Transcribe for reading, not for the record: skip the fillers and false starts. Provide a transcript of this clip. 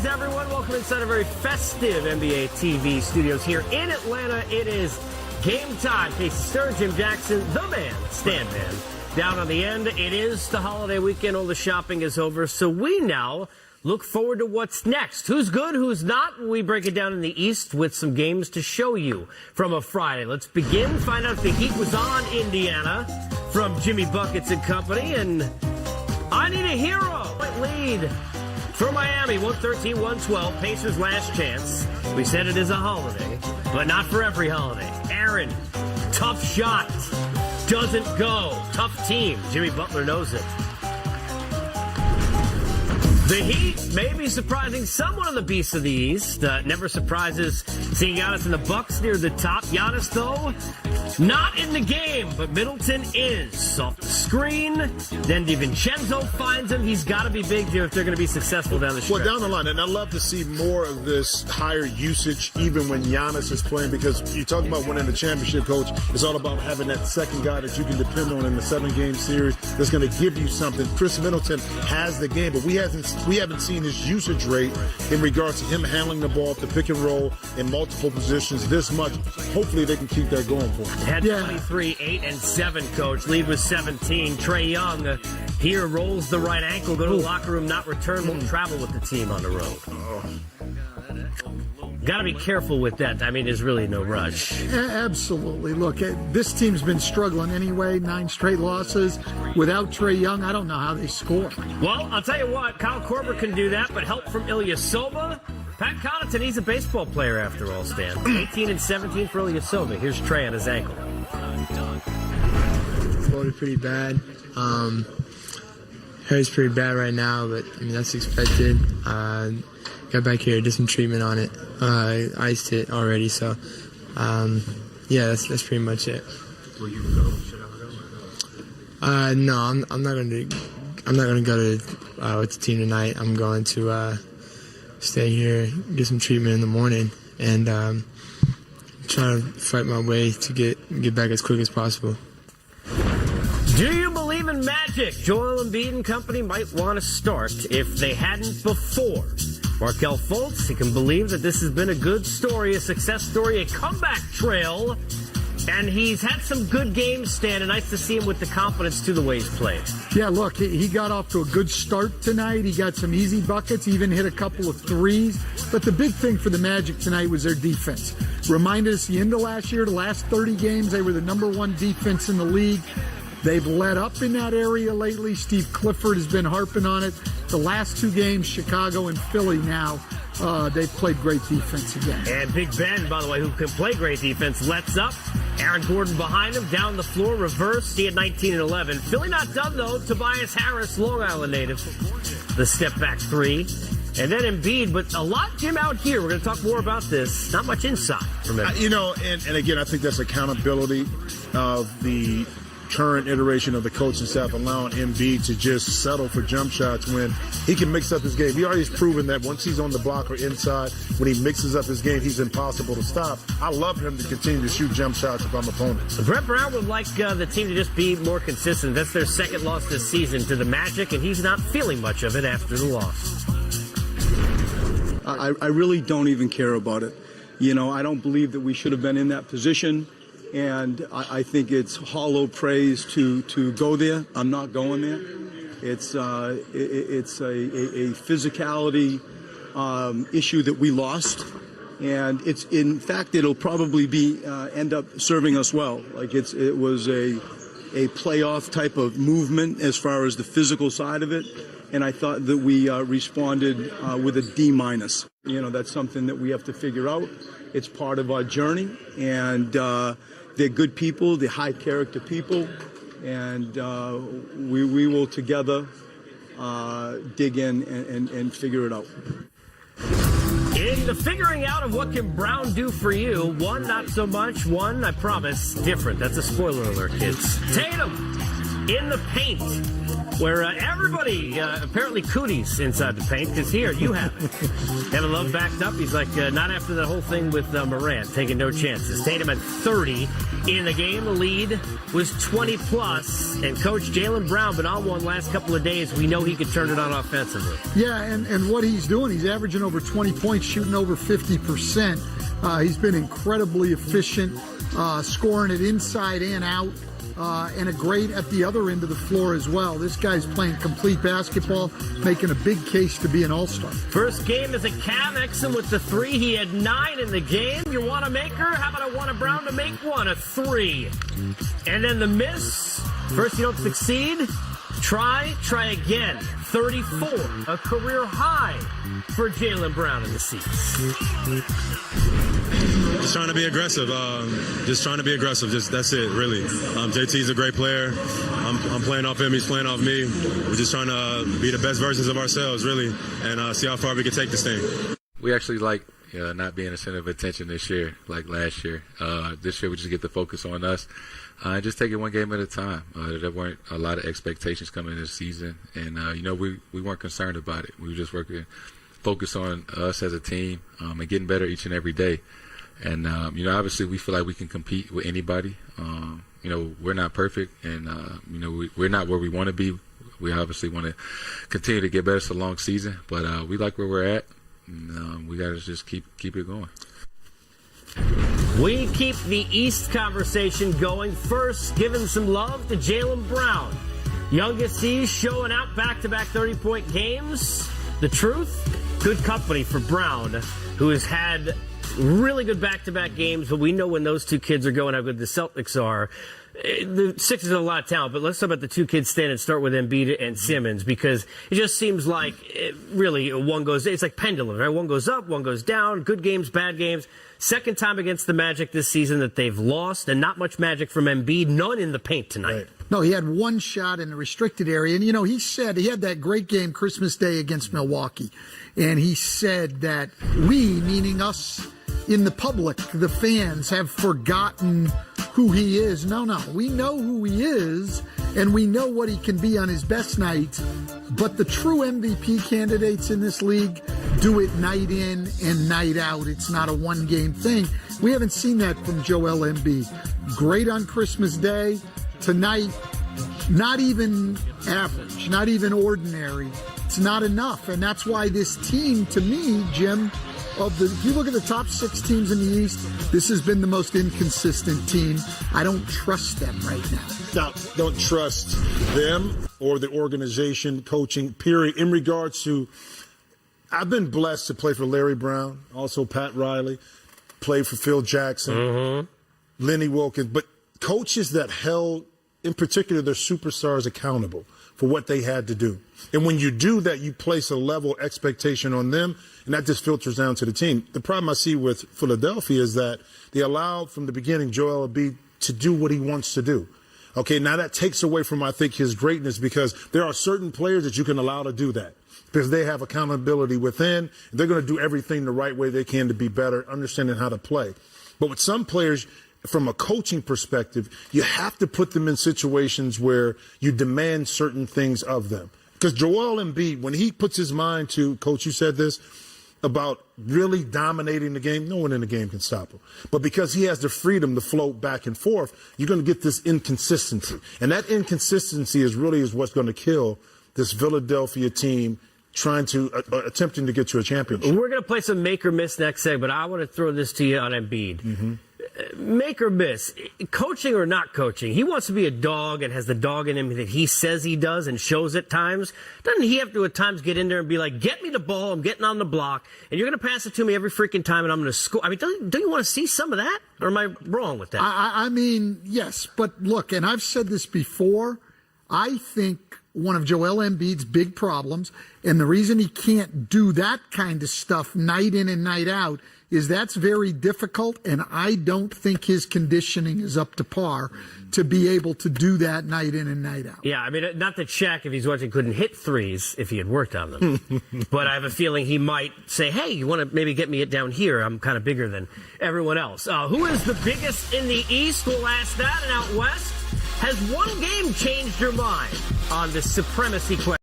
Greetings, everyone. Welcome inside a very festive NBA TV studios here in Atlanta. It is game time. Casey Stern, Jim Jackson, the man, Stan Man. Down on the end, it is the holiday weekend. All the shopping is over, so we now look forward to what's next. Who's good, who's not? We break it down in the East with some games to show you from a Friday. Let's begin. Find out if the Heat was on Indiana from Jimmy Buckets and company. And I need a hero. Lead for Miami, 113-112. Pacers' last chance. We said it is a holiday, but not for every holiday. Aaron, tough shot. Doesn't go. Tough team. Jimmy Butler knows it. The Heat may be surprising someone of the beasts of the East. Never surprises seeing Giannis and the Bucks near the top. Giannis, though, not in the game, but Middleton is. Off the screen, then DiVincenzo finds him. He's got to be big here if they're going to be successful down the stretch. Well, down the line, and I love to see more of this higher usage even when Giannis is playing, because you're talking about winning the championship, Coach. It's all about having that second guy that you can depend on in the 7-game series that's going to give you something. Chris Middleton has the game, but we haven't seen his usage rate in regards to him handling the ball, the pick and roll in multiple positions this much. Hopefully they can keep that going for him. Had 23, 8, and 7, Coach. Lead was 17. Trae Young here rolls the right ankle. Go to the locker room, not return. Won't travel with the team on the road. Got to be careful with that. I mean, there's really no rush. Absolutely. Look, this team's been struggling anyway. 9 straight losses. Without Trae Young, I don't know how they score. Well, I'll tell you what. Kyle Korver can do that, but help from Ilyasova. Pat Connaughton, he's a baseball player after all, Stan. 18 and 17 for Ilyasova. Here's Trae on his ankle. Floated pretty bad. Hurts pretty bad right now, but I mean that's expected. Got back here, did some treatment on it. Iced it already, so yeah, that's pretty much it. Will you go? Should I go? No, I'm not gonna go to with the team tonight. I'm going to stay here, get some treatment in the morning, and try to fight my way to get back as quick as possible. Do you believe in magic? Joel Embiid and company might want to start if they hadn't before. Markelle Fultz, he can believe that this has been a good story, a success story, a comeback trail, and he's had some good games, Stan, and nice to see him with the confidence to the way he's played. Yeah, look, he got off to a good start tonight. He got some easy buckets, even hit a couple of threes. But the big thing for the Magic tonight was their defense. Reminded us the end of last year, the last 30 games, they were the #1 defense in the league. They've let up in that area lately. Steve Clifford has been harping on it. The last 2 games, Chicago and Philly now, they've played great defense again. And Big Ben, by the way, who can play great defense, lets up. Aaron Gordon behind him, down the floor, reverse. He had 19 and 11. Philly not done, though. Tobias Harris, Long Island native. The step-back 3. And then Embiid, but a lot, Jim, out here. We're going to talk more about this. Not much inside from him. You know, and again, I think that's accountability of the current iteration of the coaching staff, allowing Embiid to just settle for jump shots when he can mix up his game. He already has proven that once he's on the block or inside, when he mixes up his game, he's impossible to stop. I love him to continue to shoot jump shots if I'm opponents. Brett Brown would like the team to just be more consistent. That's their second loss this season to the Magic, and he's not feeling much of it after the loss. I really don't even care about it. You know, I don't believe that we should have been in that position. And I think it's hollow praise to go there. I'm not going there. It's a physicality issue that we lost, and it's in fact it'll probably be end up serving us well. Like it was a playoff type of movement as far as the physical side of it, and I thought that we responded with a D-. You know, that's something that we have to figure out. It's part of our journey, and they're good people, they're high-character people, and we will together dig in and figure it out. In the figuring out of what can Brown do for you, one, not so much, one, I promise, different. That's a spoiler alert, kids. Tatum in the paint. where everybody apparently cooties inside the paint, because here you have it. Kevin Love backed up. He's like, not after the whole thing with Morant, taking no chances. Tatum at 30 in the game. The lead was 20-plus, and Coach Jaylen Brown been on one last couple of days. We know he could turn it on offensively. Yeah, and what he's doing, he's averaging over 20 points, shooting over 50%. He's been incredibly efficient, scoring it inside and out, and a great at the other end of the floor as well. This guy's playing complete basketball, making a big case to be an all-star. First game as a Cam Exum with the 3. He had 9 in the game. You want a maker? How about I want a Brown to make one? A 3. And then the miss. First you don't succeed. Try again. 34, a career high for Jaylen Brown in the seats. Just trying to be aggressive. That's it, really. JT's a great player. I'm playing off him. He's playing off me. We're just trying to be the best versions of ourselves, really, and see how far we can take this thing. We actually like not being a center of attention this year, like last year. This year we just get the focus on us. And just take it one game at a time. There weren't a lot of expectations coming this season, and we weren't concerned about it. We were just focused on us as a team and getting better each and every day. And obviously we feel like we can compete with anybody. We're not perfect, and we're not where we want to be. We obviously want to continue to get better. It's a long season, but we like where we're at, and we got to just keep it going. We keep the East conversation going. First, giving some love to Jaylen Brown. Youngest he's showing out back-to-back 30-point games. The truth? Good company for Brown, who has had really good back-to-back games, but we know when those two kids are going how good the Celtics are. The Sixers have a lot of talent, but let's talk about the two kids standing. Start with Embiid and Simmons, because it just seems like it's like pendulum, right? One goes up, one goes down, good games, bad games. Second time against the Magic this season that they've lost, and not much magic from Embiid, none in the paint tonight. Right. No, he had one shot in the restricted area, and he said he had that great game Christmas Day against Milwaukee, and he said that we, meaning us in the public, the fans, have forgotten who he is. No, we know who he is, and we know what he can be on his best night, but the true MVP candidates in this league do it night in and night out. It's not a one-game thing. We haven't seen that from Joel Embiid. Great on Christmas Day. Tonight, not even average, not even ordinary. It's not enough, and that's why this team, to me, Jim, if you look at the top 6 teams in the East, this has been the most inconsistent team. I don't trust them right now. Now, don't trust them or the organization, coaching, period. In regards to, I've been blessed to play for Larry Brown, also Pat Riley, played for Phil Jackson, Lenny Wilkins, but coaches that held, in particular, their superstars accountable for what they had to do. And when you do that, you place a level of expectation on them, and that just filters down to the team. The problem I see with Philadelphia is that they allowed from the beginning Joel Embiid to do what he wants to do. Okay, now that takes away from, I think, his greatness, because there are certain players that you can allow to do that because they have accountability within, and they're going to do everything the right way they can to be better, understanding how to play. But with some players, from a coaching perspective, you have to put them in situations where you demand certain things of them. Because Joel Embiid, when he puts his mind to, Coach, you said this, about really dominating the game, no one in the game can stop him. But because he has the freedom to float back and forth, you're going to get this inconsistency. And that inconsistency is what's going to kill this Philadelphia team attempting to get to a championship. We're going to play some make or miss next segment, but I want to throw this to you on Embiid. Mm-hmm. Make or miss, coaching or not coaching, he wants to be a dog and has the dog in him that he says he does and shows at times. Doesn't he have to at times get in there and be like, get me the ball, I'm getting on the block, and you're going to pass it to me every freaking time and I'm going to score? I mean, don't you want to see some of that? Or am I wrong with that? I mean, yes, but look, and I've said this before, I think one of Joel Embiid's big problems, and the reason he can't do that kind of stuff night in and night out, is that's very difficult, and I don't think his conditioning is up to par to be able to do that night in and night out. Yeah, I mean, not that Shaq, if he's watching, couldn't hit threes if he had worked on them. But I have a feeling he might say, hey, you want to maybe get me it down here? I'm kind of bigger than everyone else. Who is the biggest in the East? We'll ask that. And out West, has one game changed your mind? on the supremacy question.